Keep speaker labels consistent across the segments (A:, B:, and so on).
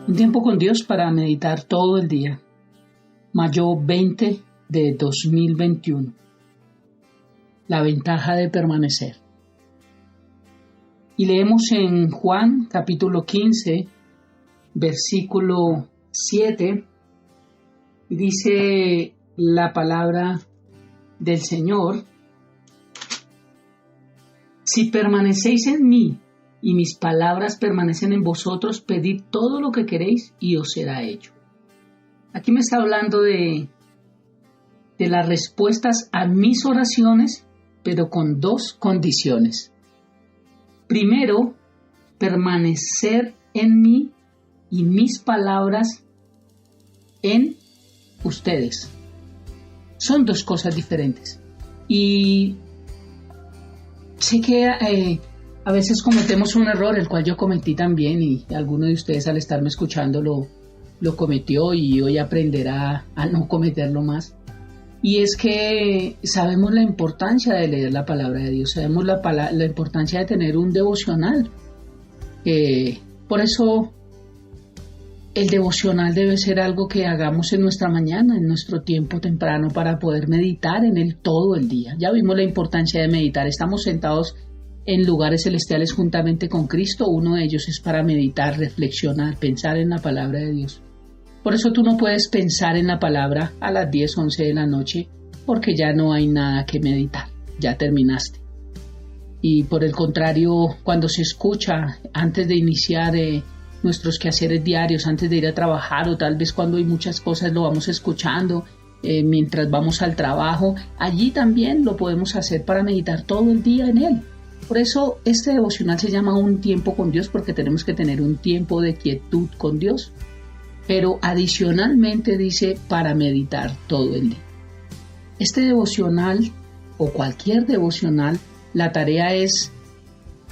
A: Un tiempo con Dios para meditar todo el día. Mayo 20 de 2021. La ventaja de permanecer. Y leemos en Juan capítulo 15, versículo 7, y dice la palabra del Señor: si permanecéis en mí y mis palabras permanecen en vosotros, pedid todo lo que queréis y os será hecho. Aquí me está hablando de las respuestas a mis oraciones, pero con dos condiciones. Primero, permanecer en mí y mis palabras en ustedes. Son dos cosas diferentes. Y sé que a veces cometemos un error, el cual yo cometí también, y alguno de ustedes al estarme escuchando lo cometió y hoy aprenderá a no cometerlo más. Y es que sabemos la importancia de leer la palabra de Dios, sabemos la importancia de tener un devocional. Por eso el devocional debe ser algo que hagamos en nuestra mañana, en nuestro tiempo temprano, para poder meditar en él todo el día. Ya vimos la importancia de meditar, estamos sentados en lugares celestiales juntamente con Cristo. Uno de ellos es para meditar, reflexionar, pensar en la palabra de Dios. Por eso tú no puedes pensar en la palabra a las 10, 11 de la noche, porque ya no hay nada que meditar, ya terminaste. Y por el contrario, cuando se escucha antes de iniciar nuestros quehaceres diarios, antes de ir a trabajar, o tal vez cuando hay muchas cosas lo vamos escuchando mientras vamos al trabajo, allí también lo podemos hacer para meditar todo el día en él. Por eso este devocional se llama Un tiempo con Dios, porque tenemos que tener un tiempo de quietud con Dios. Pero adicionalmente dice para meditar todo el día. Este devocional o cualquier devocional, la tarea es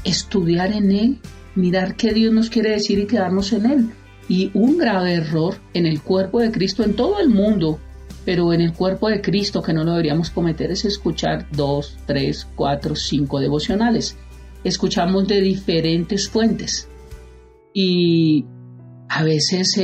A: estudiar en él, mirar qué Dios nos quiere decir y quedarnos en él. Y un grave error en el cuerpo de Cristo, en todo el mundo, pero en el cuerpo de Cristo que no lo deberíamos cometer, es escuchar 2, 3, 4, 5 devocionales. Escuchamos de diferentes fuentes y a veces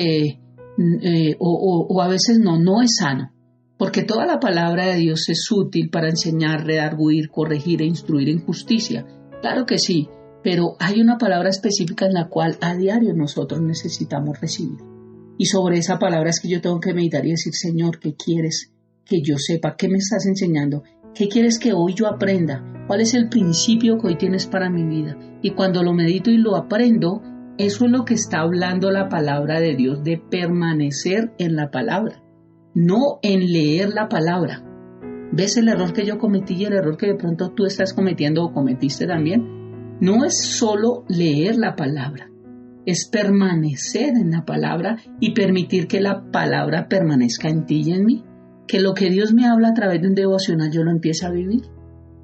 A: a veces no es sano, porque toda la palabra de Dios es útil para enseñar, redarguir, corregir e instruir en justicia. Claro que sí, pero hay una palabra específica en la cual a diario nosotros necesitamos recibir. Y sobre esa palabra es que yo tengo que meditar y decir: Señor, ¿qué quieres que yo sepa? ¿Qué me estás enseñando? ¿Qué quieres que hoy yo aprenda? ¿Cuál es el principio que hoy tienes para mi vida? Y cuando lo medito y lo aprendo, eso es lo que está hablando la palabra de Dios, de permanecer en la palabra, no en leer la palabra. ¿Ves el error que yo cometí y el error que de pronto tú estás cometiendo o cometiste también? No es solo leer la palabra, es permanecer en la palabra y permitir que la palabra permanezca en ti y en mí. Que lo que Dios me habla a través de un devocional yo lo empiece a vivir.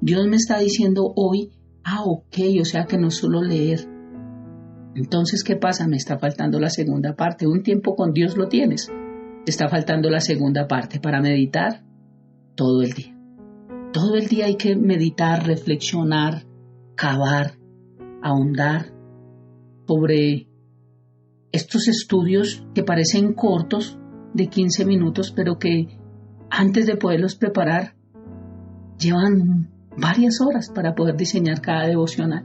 A: Dios me está diciendo hoy, o sea que no solo leer. Entonces, ¿qué pasa? Me está faltando la segunda parte. Un tiempo con Dios lo tienes. Te está faltando la segunda parte para meditar todo el día. Todo el día hay que meditar, reflexionar, cavar, ahondar sobre estos estudios que parecen cortos, de 15 minutos, pero que antes de poderlos preparar llevan varias horas para poder diseñar cada devocional.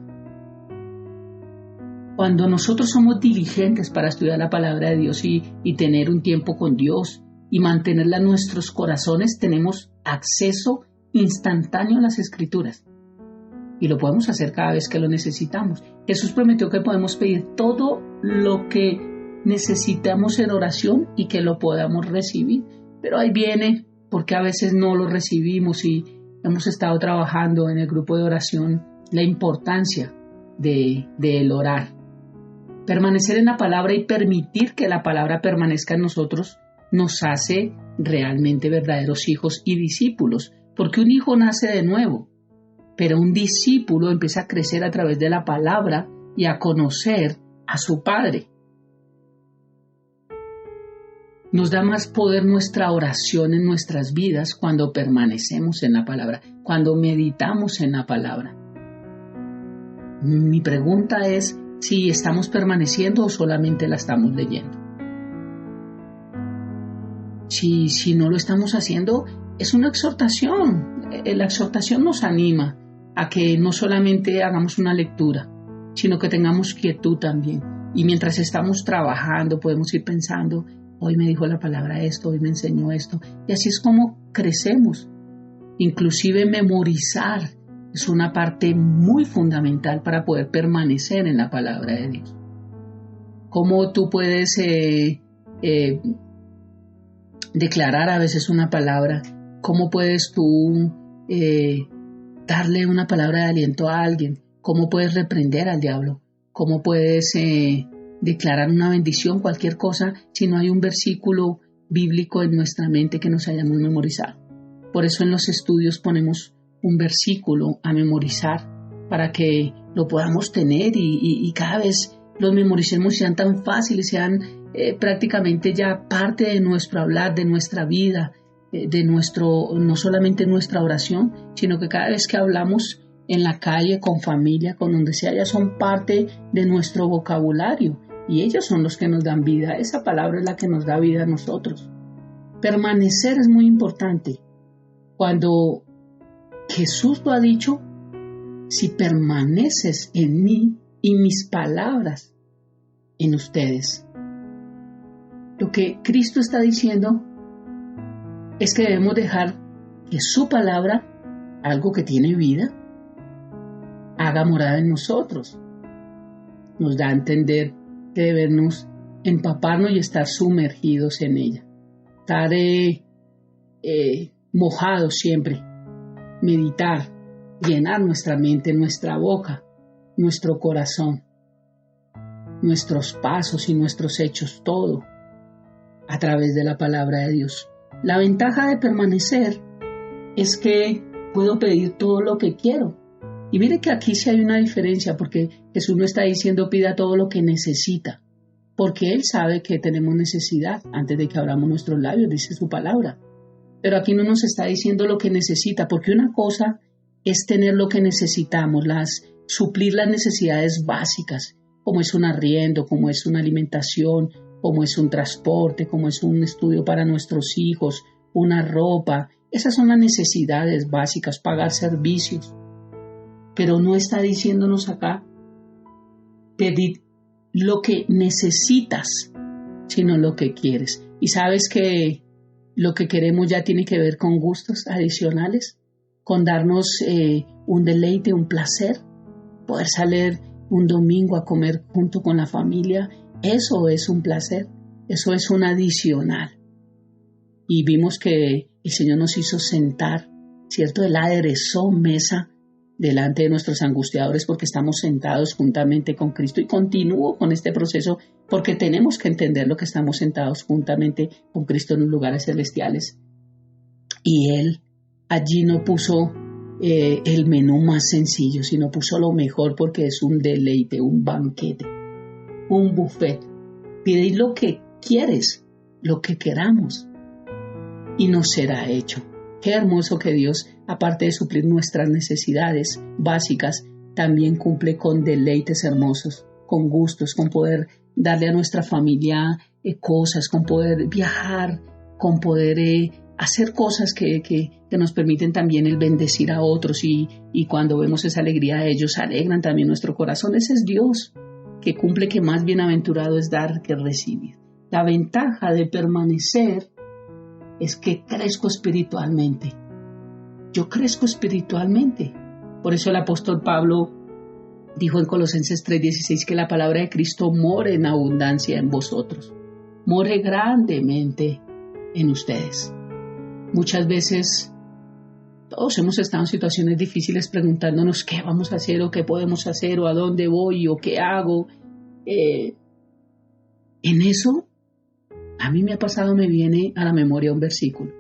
A: Cuando nosotros somos diligentes para estudiar la palabra de Dios y tener un tiempo con Dios y mantenerla en nuestros corazones, tenemos acceso instantáneo a las Escrituras. Y lo podemos hacer cada vez que lo necesitamos. Jesús prometió que podemos pedir todo lo que necesitamos en oración y que lo podamos recibir. Pero ahí viene, porque a veces no lo recibimos y hemos estado trabajando en el grupo de oración, la importancia del orar. Permanecer en la palabra y permitir que la palabra permanezca en nosotros nos hace realmente verdaderos hijos y discípulos, porque un hijo nace de nuevo, pero un discípulo empieza a crecer a través de la palabra y a conocer a su Padre. Nos da más poder nuestra oración en nuestras vidas cuando permanecemos en la palabra, cuando meditamos en la palabra. Mi pregunta es si estamos permaneciendo o solamente la estamos leyendo. Si no lo estamos haciendo, es una exhortación. La exhortación nos anima a que no solamente hagamos una lectura, sino que tengamos quietud también. Y mientras estamos trabajando, podemos ir pensando, hoy me dijo la palabra esto, hoy me enseñó esto. Y así es como crecemos. Inclusive memorizar es una parte muy fundamental para poder permanecer en la palabra de Dios. ¿Cómo tú puedes declarar a veces una palabra? ¿Cómo puedes tú darle una palabra de aliento a alguien? ¿Cómo puedes reprender al diablo? ¿Cómo puedes declarar una bendición, cualquier cosa, si no hay un versículo bíblico en nuestra mente que nos hayamos memorizado? Por eso en los estudios ponemos un versículo a memorizar para que lo podamos tener y cada vez los memoricemos, sean tan fáciles, sean prácticamente ya parte de nuestro hablar, de nuestra vida, no solamente nuestra oración, sino que cada vez que hablamos en la calle, con familia, con donde sea, ya son parte de nuestro vocabulario y ellos son los que nos dan vida. Esa palabra es la que nos da vida a nosotros. Permanecer es muy importante. Cuando Jesús lo ha dicho, si permaneces en mí y mis palabras en ustedes. Lo que Cristo está diciendo es que debemos dejar que su palabra, algo que tiene vida, haga morada en nosotros. Nos da a entender que debemos empaparnos y estar sumergidos en ella. Estar mojados siempre. Meditar, llenar nuestra mente, nuestra boca, nuestro corazón, nuestros pasos y nuestros hechos, todo a través de la palabra de Dios. La ventaja de permanecer es que puedo pedir todo lo que quiero. Y mire que aquí sí hay una diferencia, porque Jesús no está diciendo pida todo lo que necesita, porque Él sabe que tenemos necesidad antes de que abramos nuestros labios, dice su palabra. Pero aquí no nos está diciendo lo que necesita, porque una cosa es tener lo que necesitamos, suplir las necesidades básicas, como es un arriendo, como es una alimentación, como es un transporte, como es un estudio para nuestros hijos, una ropa. Esas son las necesidades básicas, pagar servicios. Pero no está diciéndonos acá pedir lo que necesitas, sino lo que quieres. Y sabes que lo que queremos ya tiene que ver con gustos adicionales, con darnos un deleite, un placer, poder salir un domingo a comer junto con la familia. Eso es un placer, eso es un adicional. Y vimos que el Señor nos hizo sentar, ¿cierto? Él aderezó mesa delante de nuestros angustiadores porque estamos sentados juntamente con Cristo, y continúo con este proceso porque tenemos que entender lo que estamos sentados juntamente con Cristo en los lugares celestiales. Y Él allí no puso el menú más sencillo, sino puso lo mejor, porque es un deleite, un banquete, un buffet. Pide lo que quieres, lo que queramos, y nos será hecho. Qué hermoso que Dios, aparte de suplir nuestras necesidades básicas, también cumple con deleites hermosos, con gustos, con poder darle a nuestra familia cosas, con poder viajar, con poder hacer cosas que nos permiten también el bendecir a otros, y cuando vemos esa alegría, ellos alegran también nuestro corazón. Ese es Dios, que cumple, que más bienaventurado es dar que recibir. La ventaja de permanecer es que crezco espiritualmente. Yo crezco espiritualmente. Por eso el apóstol Pablo dijo en Colosenses 3:16 que la palabra de Cristo more en abundancia en vosotros, more grandemente en ustedes. Muchas veces todos hemos estado en situaciones difíciles preguntándonos qué vamos a hacer, o qué podemos hacer, o a dónde voy, o qué hago. En eso, a mí me ha pasado, me viene a la memoria un versículo,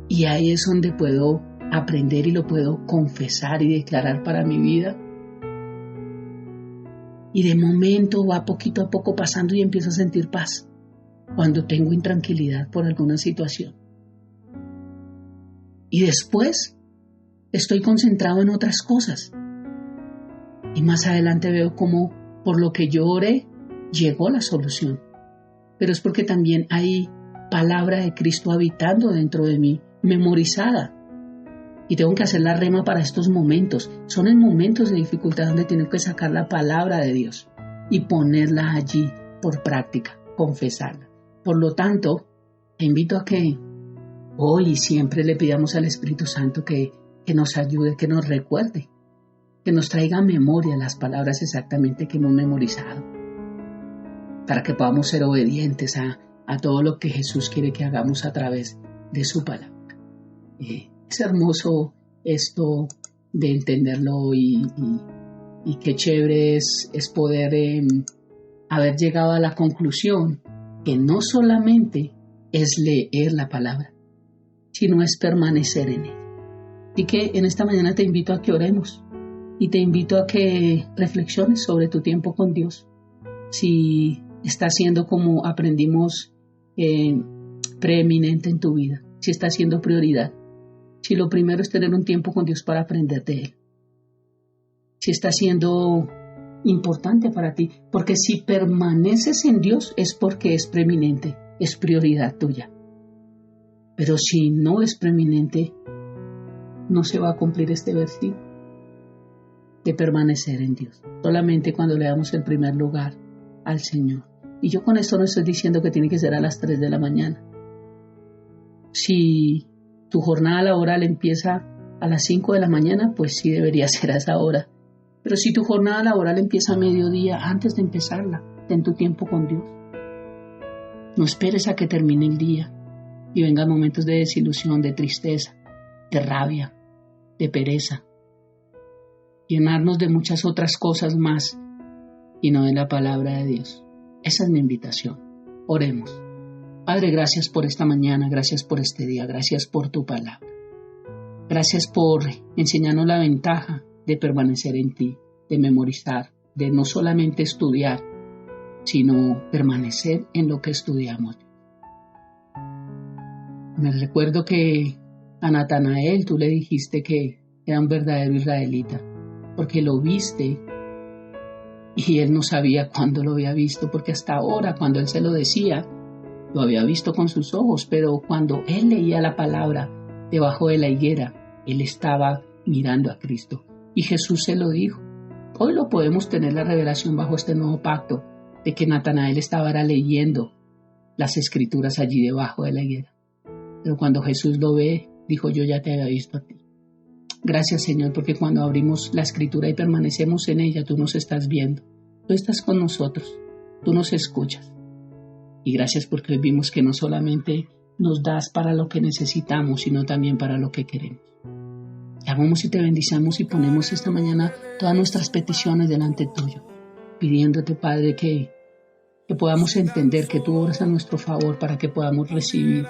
A: y ahí es donde puedo aprender y lo puedo confesar y declarar para mi vida. Y de momento va poquito a poco pasando y empiezo a sentir paz cuando tengo intranquilidad por alguna situación. Y después estoy concentrado en otras cosas. Y más adelante veo cómo por lo que yo oré llegó la solución. Pero es porque también hay palabra de Cristo habitando dentro de mí, memorizada. Y tengo que hacer la rema para estos momentos. Son en momentos de dificultad donde tengo que sacar la palabra de Dios y ponerla allí por práctica, confesarla. Por lo tanto, te invito a que hoy y siempre le pidamos al Espíritu Santo que nos ayude, que nos recuerde, que nos traiga a memoria las palabras exactamente que hemos memorizado, para que podamos ser obedientes a todo lo que Jesús quiere que hagamos a través de su palabra. Es hermoso esto de entenderlo y qué chévere es poder haber llegado a la conclusión que no solamente es leer la palabra, sino es permanecer en ella. Así que en esta mañana te invito a que oremos y te invito a que reflexiones sobre tu tiempo con Dios. Si está siendo como aprendimos preeminente en tu vida, si está siendo prioridad, si lo primero es tener un tiempo con Dios para aprender de Él, si está siendo importante para ti, porque si permaneces en Dios es porque es preeminente, es prioridad tuya. Pero si no es preeminente, no se va a cumplir este versículo de permanecer en Dios, solamente cuando le damos el primer lugar al Señor. Y yo con esto no estoy diciendo que tiene que ser a las 3 de la mañana. Si tu jornada laboral empieza a las 5 de la mañana, pues sí debería ser a esa hora. Pero si tu jornada laboral empieza a mediodía, antes de empezarla, ten tu tiempo con Dios. No esperes a que termine el día y vengan momentos de desilusión, de tristeza, de rabia, de pereza. Llenarnos de muchas otras cosas más y no de la palabra de Dios. Esa es mi invitación. Oremos. Padre, gracias por esta mañana, gracias por este día, gracias por tu palabra. Gracias por enseñarnos la ventaja de permanecer en ti, de memorizar, de no solamente estudiar, sino permanecer en lo que estudiamos. Me recuerdo que a Natanael tú le dijiste que era un verdadero israelita, porque lo viste y él no sabía cuándo lo había visto, porque hasta ahora cuando él se lo decía, lo había visto con sus ojos, pero cuando él leía la palabra debajo de la higuera, él estaba mirando a Cristo. Y Jesús se lo dijo. Hoy lo podemos tener la revelación bajo este nuevo pacto, de que Natanael estaba leyendo las escrituras allí debajo de la higuera. Pero cuando Jesús lo ve, dijo, yo ya te había visto a ti. Gracias, Señor, porque cuando abrimos la escritura y permanecemos en ella, tú nos estás viendo. Tú estás con nosotros. Tú nos escuchas. Y gracias porque hoy vimos que no solamente nos das para lo que necesitamos, sino también para lo que queremos. Te amamos y te bendicamos y ponemos esta mañana todas nuestras peticiones delante tuyo, pidiéndote, Padre, que podamos entender que tú obras a nuestro favor para que podamos recibir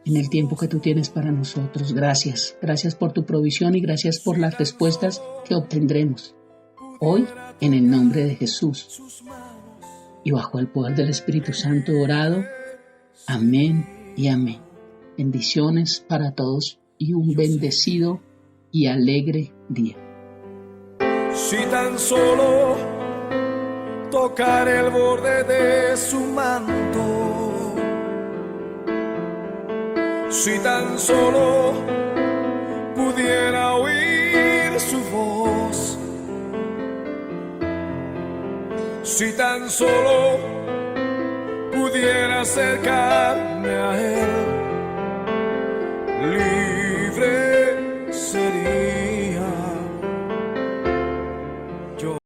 A: en el tiempo que tú tienes para nosotros. Gracias por tu provisión y gracias por las respuestas que obtendremos hoy en el nombre de Jesús y bajo el poder del Espíritu Santo orado. Amén y amén. Bendiciones para todos y un bendecido y alegre día.
B: Si tan solo tocar el borde de su manto, si tan solo pudiera oír su voz, si tan solo pudiera acercarme a él,